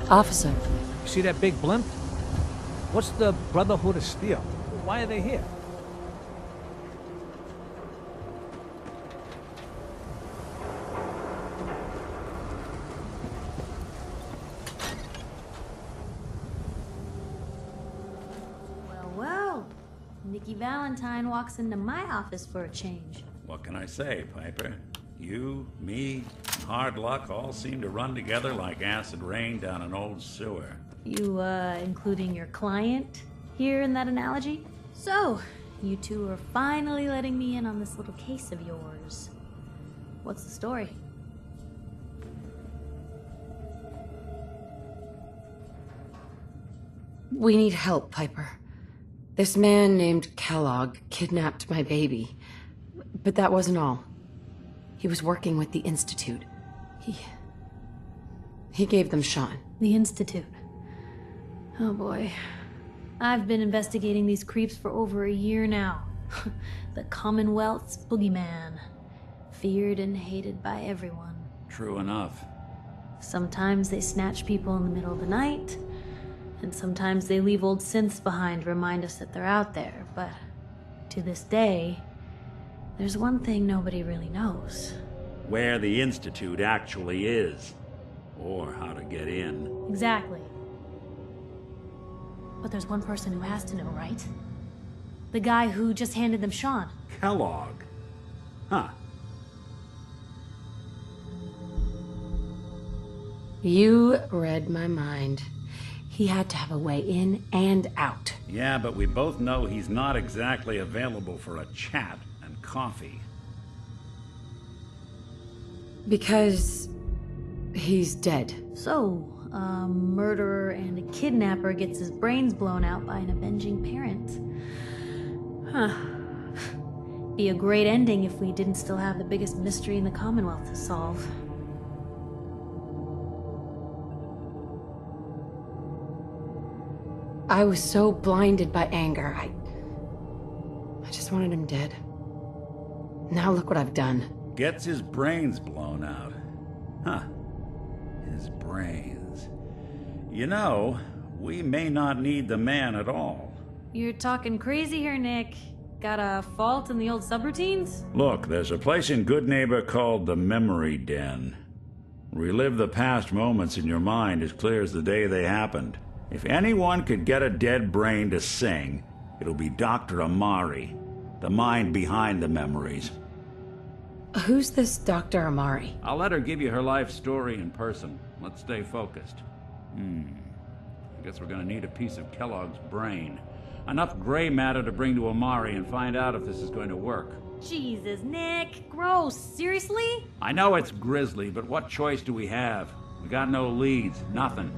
Officer. You see that big blimp? What's the Brotherhood of Steel? Why are they here? Well, Nikki Valentine walks into my office for a change. What can I say, Piper? You, me, hard luck all seem to run together like acid rain down an old sewer. You, including your client here in that analogy? So, you two are finally letting me in on this little case of yours. What's the story? We need help, Piper. This man named Kellogg kidnapped my baby. But that wasn't all. He was working with the Institute. He gave them Sean. The Institute. Oh boy. I've been investigating these creeps for over a year now. The Commonwealth's boogeyman. Feared and hated by everyone. True enough. Sometimes they snatch people in the middle of the night, and sometimes they leave old synths behind to remind us that they're out there, but to this day, there's one thing nobody really knows. Where the Institute actually is. Or how to get in. Exactly. But there's one person who has to know, right? The guy who just handed them Sean. Kellogg. Huh. You read my mind. He had to have a way in and out. Yeah, but we both know he's not exactly available for a chat and coffee. Because he's dead. So, a murderer and a kidnapper gets his brains blown out by an avenging parent. Huh. Be a great ending if we didn't still have the biggest mystery in the Commonwealth to solve. I was so blinded by anger. I just wanted him dead. Now look what I've done. Gets his brains blown out. Huh. His brains. You know, we may not need the man at all. You're talking crazy here, Nick. Got a fault in the old subroutines? Look, there's a place in Goodneighbor called the Memory Den. Relive the past moments in your mind as clear as the day they happened. If anyone could get a dead brain to sing, it'll be Dr. Amari, the mind behind the memories. Who's this Dr. Amari? I'll let her give you her life story in person. Let's stay focused. I guess we're gonna need a piece of Kellogg's brain. Enough gray matter to bring to Amari and find out if this is going to work. Jesus, Nick. Gross. Seriously? I know it's grisly, but what choice do we have? We got no leads, nothing.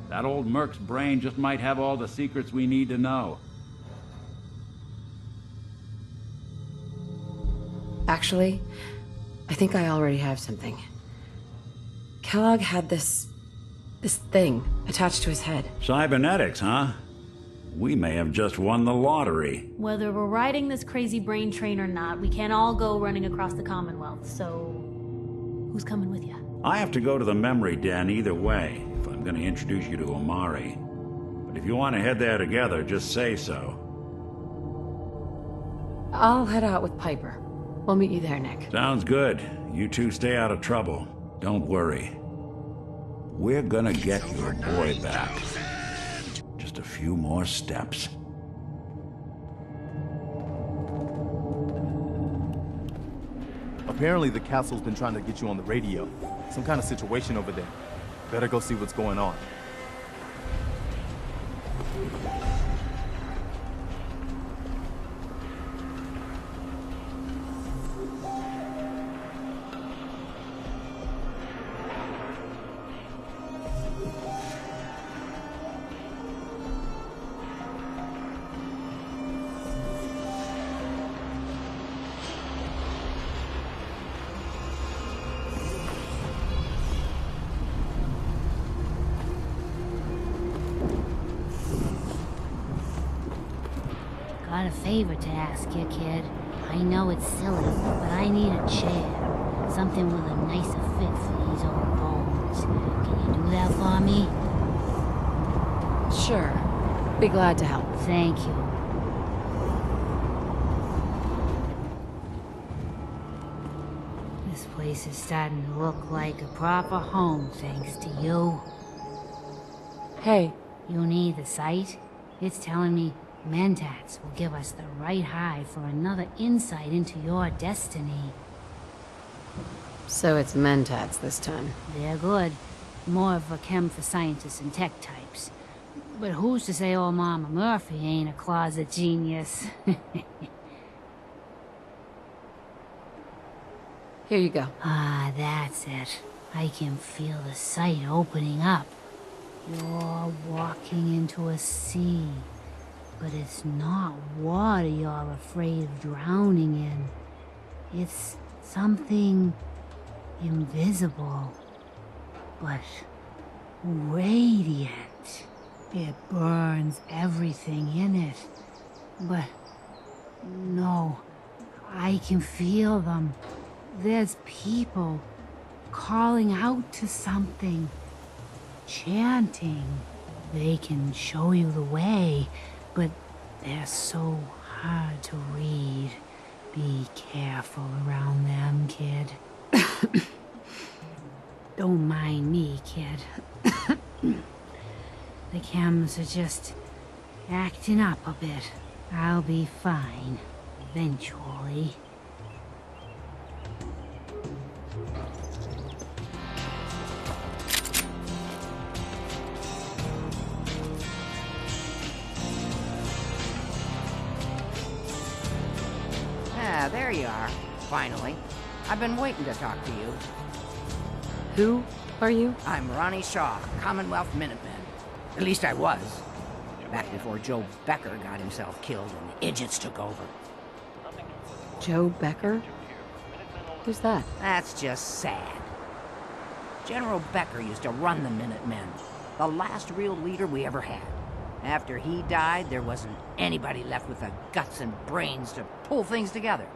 That old Merc's brain just might have all the secrets we need to know. Actually, I think I already have something. Kellogg had this thing attached to his head. Cybernetics, huh? We may have just won the lottery. Whether we're riding this crazy brain train or not, we can't all go running across the Commonwealth, so who's coming with you? I have to go to the Memory Den either way, if I'm going to introduce you to Amari. But if you want to head there together, just say so. I'll head out with Piper. We'll meet you there, Nick. Sounds good. You two stay out of trouble. Don't worry. We're gonna get your boy back. Just a few more steps. Apparently the castle's been trying to get you on the radio. Some kind of situation over there. Better go see what's going on. Got a favor to ask you, kid. I know it's silly, but I need a chair. Something with a nicer fit for these old bones. Can you do that for me? Sure. Be glad to help. Thank you. This place is starting to look like a proper home thanks to you. Hey, You need the site? It's telling me Mentats will give us the right high for another insight into your destiny. so it's Mentats this time. They're good. More of a chem for scientists and tech types. But who's to say old Mama Murphy ain't a closet genius? Here you go. Ah, that's it. I can feel the site opening up. You're walking into a sea. But it's not water you're afraid of drowning in. It's something invisible, but radiant. It burns everything in it. But no, I can feel them. There's people calling out to something, chanting. They can show you the way, but they're so hard to read. Be careful around them, kid. Don't mind me, kid. The chems are just acting up a bit. I'll be fine, eventually. Ah, there you are. Finally. I've been waiting to talk to you. Who are you? I'm Ronnie Shaw, Commonwealth Minuteman. At least I was. Back before Joe Becker got himself killed and the idiots took over. Joe Becker? Who's that? That's just sad. General Becker used to run the Minutemen. The last real leader we ever had. After he died, there wasn't anybody left with the guts and brains to pull things together.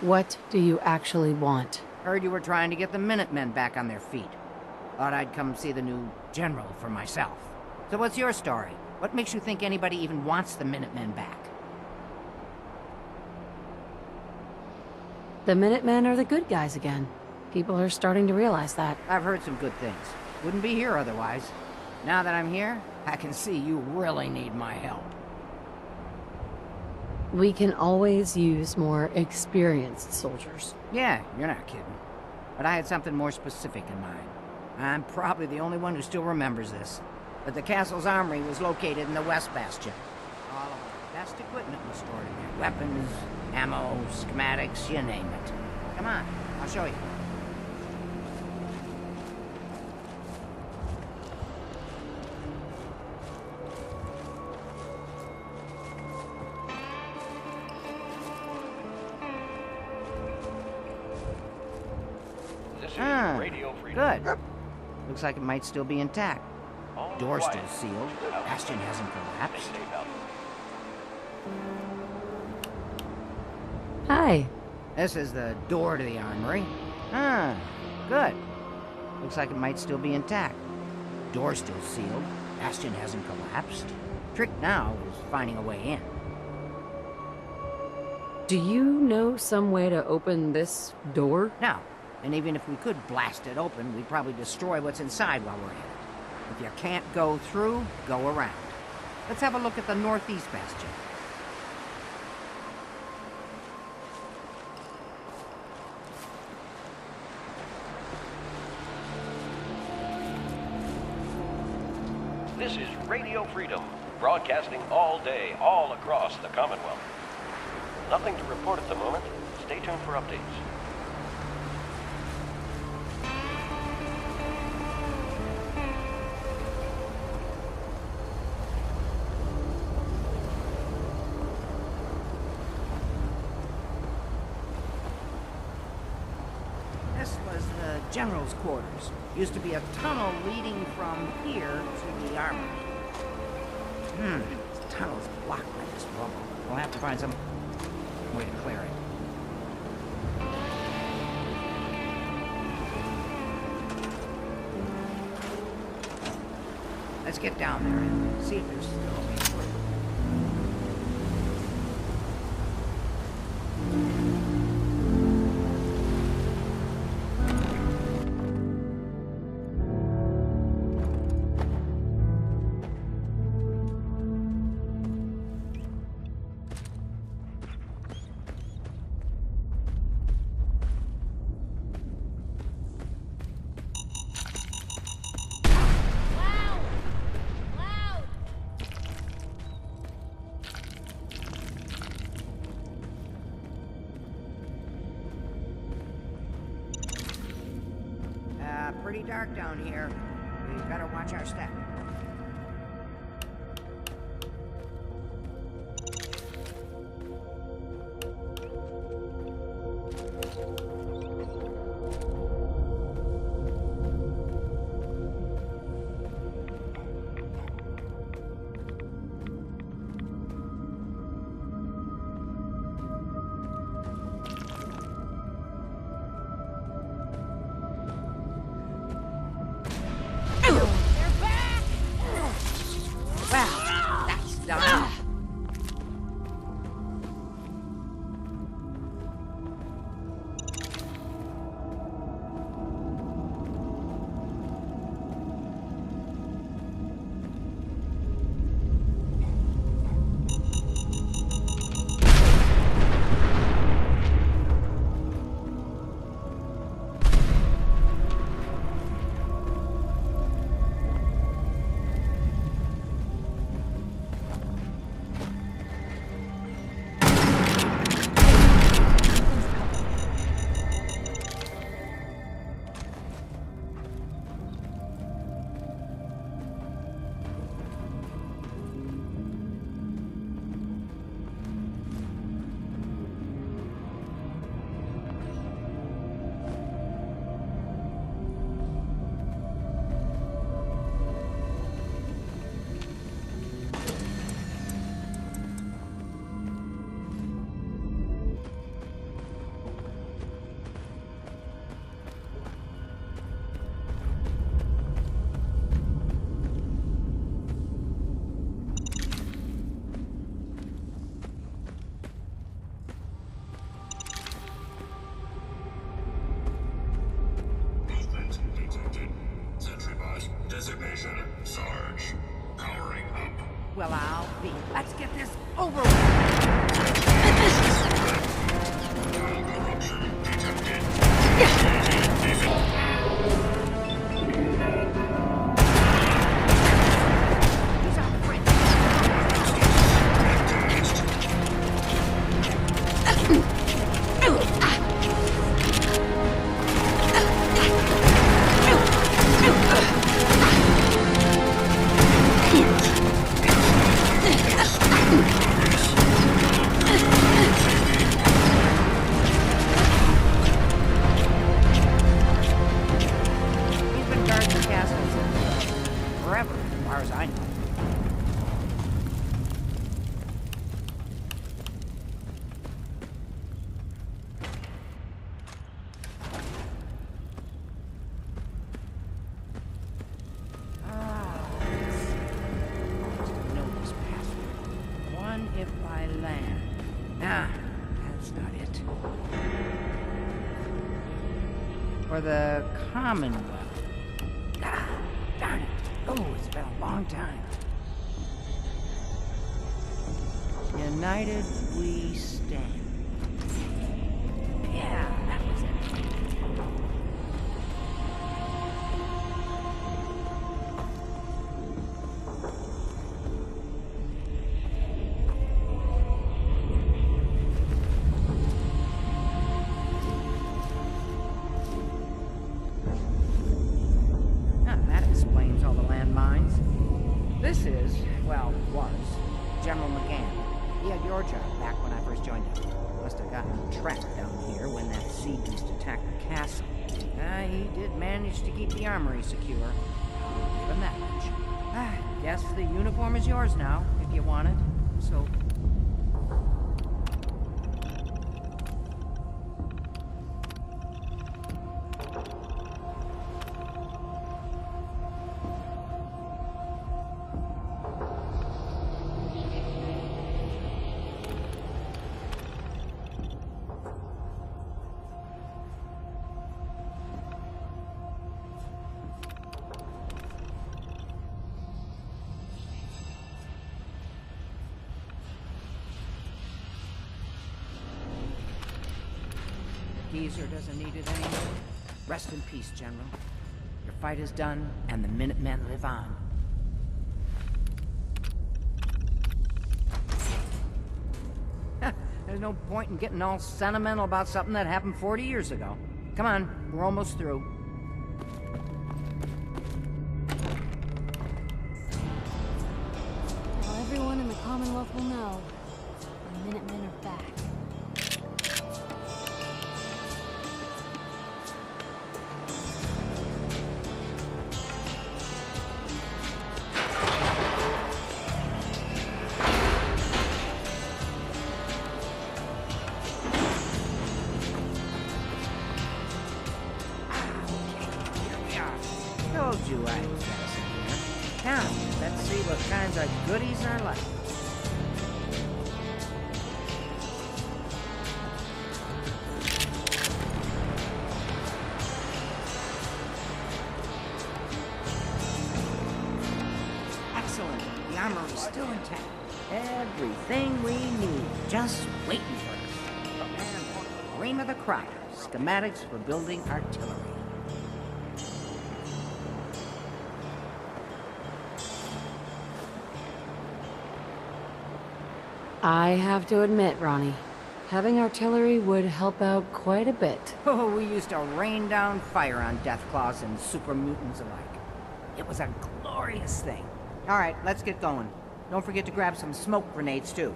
What do you actually want? Heard you were trying to get the Minutemen back on their feet. Thought I'd come see the new general for myself. So what's your story? What makes you think anybody even wants the Minutemen back? The Minutemen are the good guys again. People are starting to realize that. I've heard some good things. Wouldn't be here otherwise. Now that I'm here, I can see you really need my help. We can always use more experienced soldiers. Yeah, you're not kidding. But I had something more specific in mind. I'm probably the only one who still remembers this. But the castle's armory was located in the West Bastion. All of our best equipment was stored in there. Weapons, ammo, schematics, you name it. Come on, I'll show you. Good. Looks like it might still be intact. Door's still sealed. Bastion hasn't collapsed. Hi. This is the door to the armory. Ah, good. Looks like it might still be intact. Door's still sealed. Bastion hasn't collapsed. Trick now is finding a way in. Do you know some way to open this door? No. And even if we could blast it open, we'd probably destroy what's inside while we're at it. If you can't go through, go around. Let's have a look at the northeast bastion. This is Radio Freedom, broadcasting all day, all across the Commonwealth. Nothing to report at the moment. Stay tuned for updates. This was the general's quarters. Used to be a tunnel leading from here to the armory. This tunnel's blocked by this rubble. We'll have to find some way to clear it. Let's get down there and see if there's still a way through. Pretty dark down here. We better watch our step. Well, I'll be. Let's get this over forever, as far as I know. Notice password. One if by land. Nah, that's not it. For the Commonwealth. Ah, darn it. Oh, it's been a long time. United we stand. Yeah, that was it. That explains all the landmines. This is, well, was, General McGann. He had your job back when I first joined him. Must have gotten trapped down here when that Seegist attacked the castle. He did manage to keep the armory secure. I'll give him that much. Guess the uniform is yours now, if you want it. So... Teaser doesn't need it anymore. Rest in peace, General. Your fight is done, and the Minutemen live on. There's no point in getting all sentimental about something that happened 40 years ago. Come on, we're almost through. Now everyone in the Commonwealth will know. The Minutemen are back. Told you I'd get us in here. Now, let's see what kinds of goodies are like. Excellent. The armory's still intact. Everything we need, just waiting for us. And cream of the crop, schematics for building artillery. I have to admit, Ronnie, having artillery would help out quite a bit. Oh, we used to rain down fire on Deathclaws and super mutants alike. It was a glorious thing. All right, let's get going. Don't forget to grab some smoke grenades, too.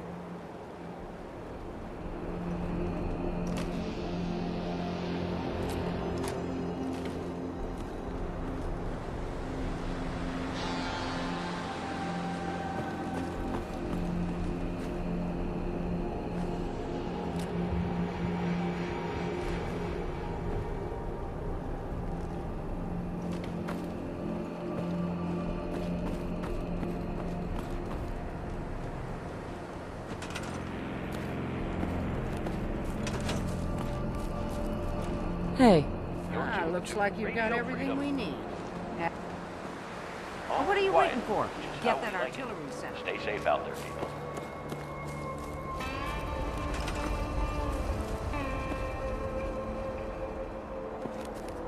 Hey, Looks like you've got everything we need. All What are you quiet, waiting for? which is Get how that we like it. artillery set. Stay safe out there, people.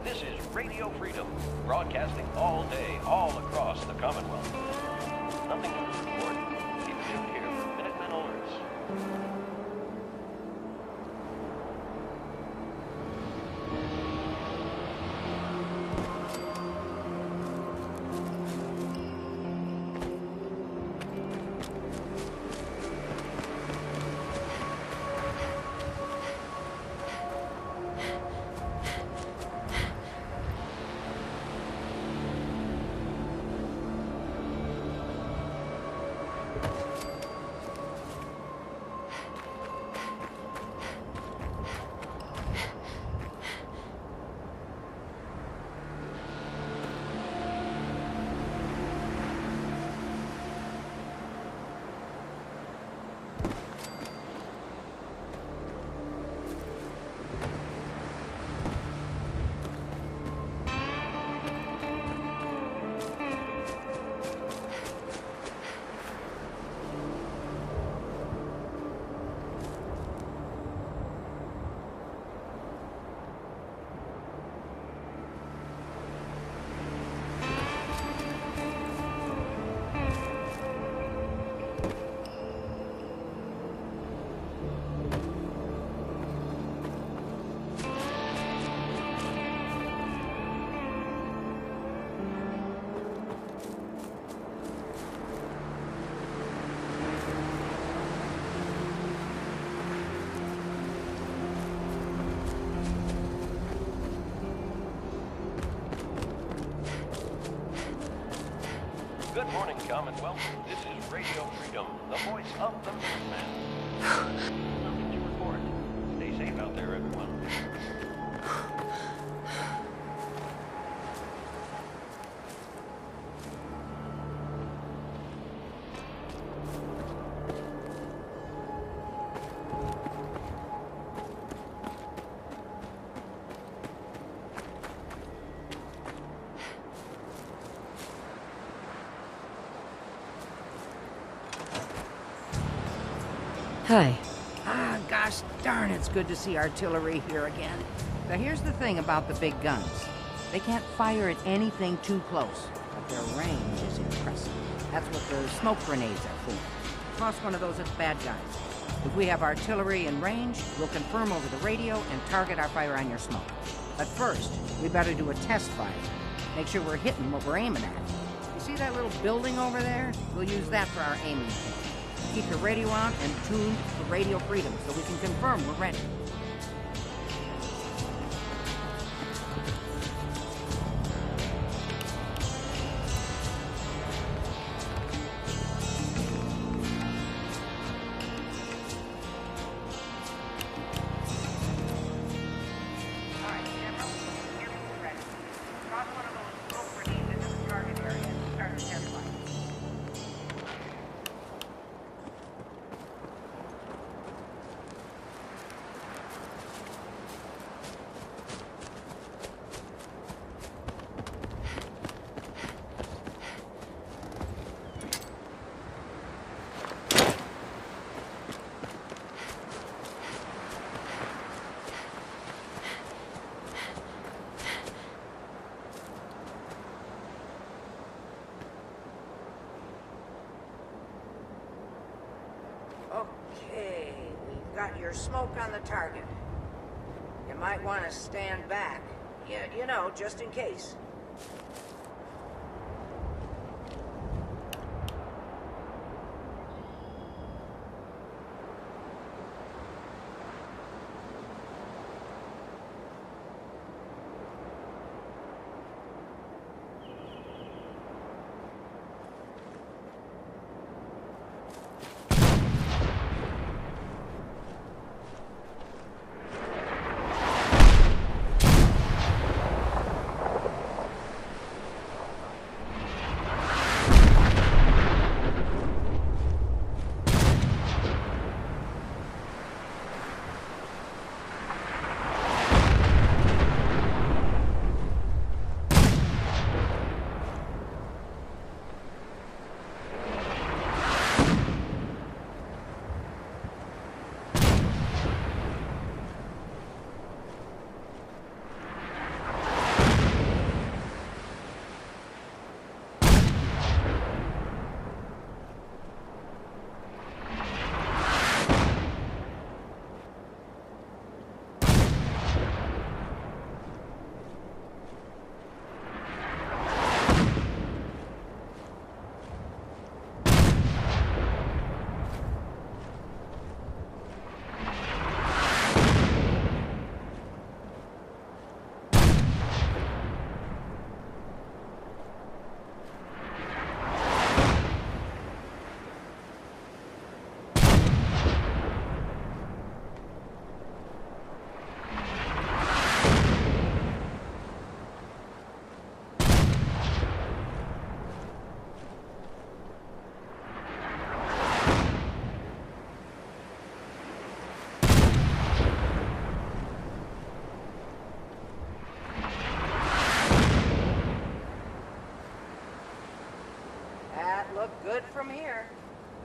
This is Radio Freedom, broadcasting all day, all across the Commonwealth. Nothing to report. Keep tuned here for Minutemen alerts. Good morning, Commonwealth. This is Radio Freedom, the voice of the Minutemen. Nothing to report. Stay safe out there, everyone. hi. Ah, Gosh darn, it's good to see artillery here again. Now here's the thing about the big guns. They can't fire at anything too close, but their range is impressive. That's what the smoke grenades are for. Toss one of those at the bad guys. If we have artillery in range, we'll confirm over the radio and target our fire on your smoke. But first, we better do a test fire. Make sure we're hitting what we're aiming at. You see that little building over there? We'll use that for our aiming point. Keep your radio on and tuned for Radio Freedom so we can confirm we're ready. Okay, we've got your smoke on the target. You might want to stand back. You know, just in case. Look good from here.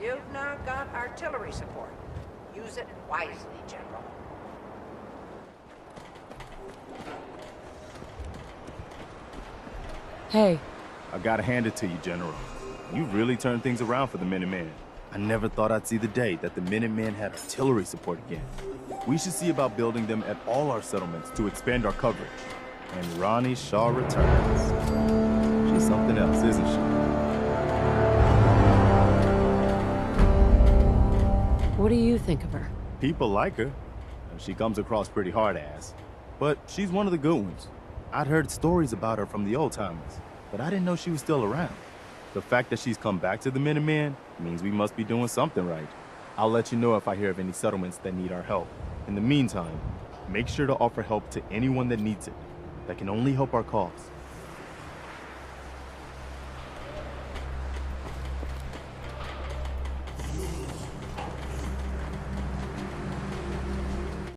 You've now got artillery support. Use it wisely, General. Hey. I gotta hand it to you, General. You really turned things around for the Minutemen. I never thought I'd see the day that the Minutemen had artillery support again. We should see about building them at all our settlements to expand our coverage. And Ronnie Shaw returns. She's something else, isn't she? What do you think of her? People like her. She comes across pretty hard-ass. But she's one of the good ones. I'd heard stories about her from the old-timers, but I didn't know she was still around. The fact that she's come back to the Minutemen means we must be doing something right. I'll let you know if I hear of any settlements that need our help. In the meantime, make sure to offer help to anyone that needs it. That can only help our cause.